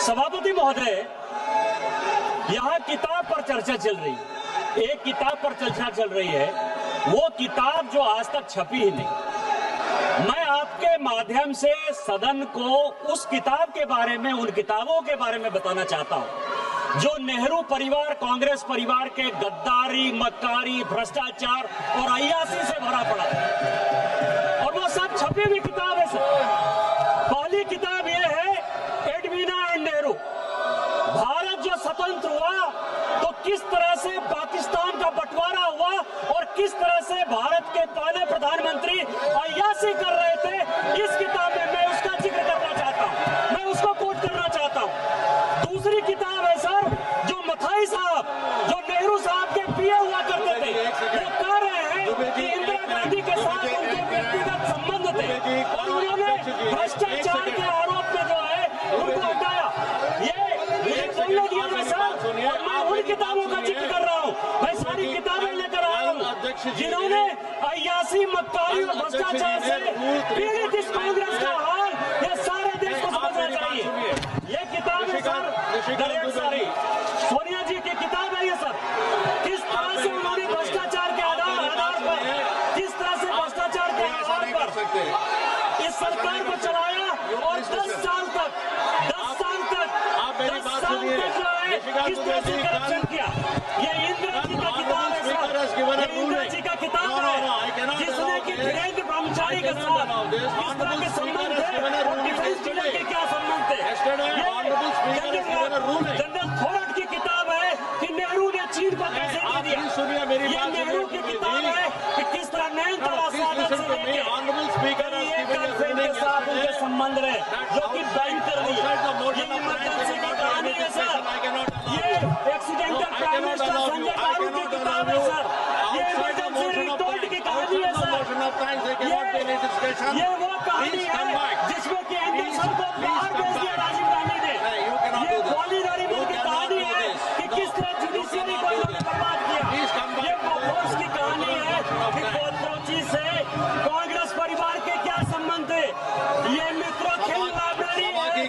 सभापति महोदय, यहाँ किताब पर चर्चा चल रही है। एक किताब पर चर्चा चल रही है, वो किताब जो आज तक छपी ही नहीं। मैं आपके माध्यम से सदन को उस किताब के बारे में, उन किताबों के बारे में बताना चाहता हूं जो नेहरू परिवार, कांग्रेस परिवार के गद्दारी, मक्कारी, भ्रष्टाचार और अय्यासी से भरा पड़ा है। और वो सब छपी हुई किताब है सर। पहली किताब ये है एडवीना एंड नेहरू। भारत जो स्वतंत्र हुआ तो किस तरह से पाकिस्तान का बंटवारा हुआ और किस तरह से भारत के पहले प्रधानमंत्री अय्यासी कर रहे थे, इस किताब में मैं उसका जिक्र करना चाहता हूं, मैं उसको कोट करना चाहता हूं। दूसरी किताब है सर, जो मथाई साहब, जो नेहरू साहब के पिए हुआ करते थे, वो कह रहे हैं कि इंदिरा गांधी के साथ उनके व्यक्तिगत संबंध थे और उन्होंने भ्रष्टाचार के आरोप में जो है उनको हटाया। ये बोलने दिया मैं सर, और मैं उन किताबों का जिक्र कर रहा हूँ। मैं सारी किताबें लेकर आया हूँ जिन्होंने अय्यासी, मक्कारी और भ्रष्टाचार से पीड़ित इस कांग्रेस का हाल ये सारे देश को समझना चाहिए। ये किताब है सर, दरेक सारी सोनिया जी की किताब है ये सर। किस तरह से उन्होंने भ्रष्टाचार के आधार पर, किस तरह से भ्रष्टाचार के आधार पर इस सरकार को चलाया और 10 साल तक जो है किस तरह से करप्शन किया। ये इंदिरा जी का किताब है सर, ये इंदिरा जी का किताब है जिसने कि वीरेंद्र ब्रह्मचारी के साथ किस तरह के संबंध थे और डिफेंस डीलर के क्या संबंध थे। जनरल थोरट की किताब है कि नेहरू ने चीन को कैसे दे दिया। ये नेहरू की किताब है कि किस तरह नैनताला सागर से लेके के साथ उनके संबंध रहे, जो कि बैंक कर दी। ये इमरजेंसी की कहानी है सर, ये एक्सीडेंटल प्राइम मिनिस्टर संजय गारू की किताब है सर, ये इमरजेंसी रिटोल्ड की कहानी है सर। ये वो कहानी है जिसमें कि एंडरसन को बाहर भेज दिया राजीव गांधी ने। ये कॉलिन हरिमन की कहानी है कि किस तरह जुडिशियरी को इन्होंने बर्बाद किया। ये बोफोर्स की कहानी है कि कोची से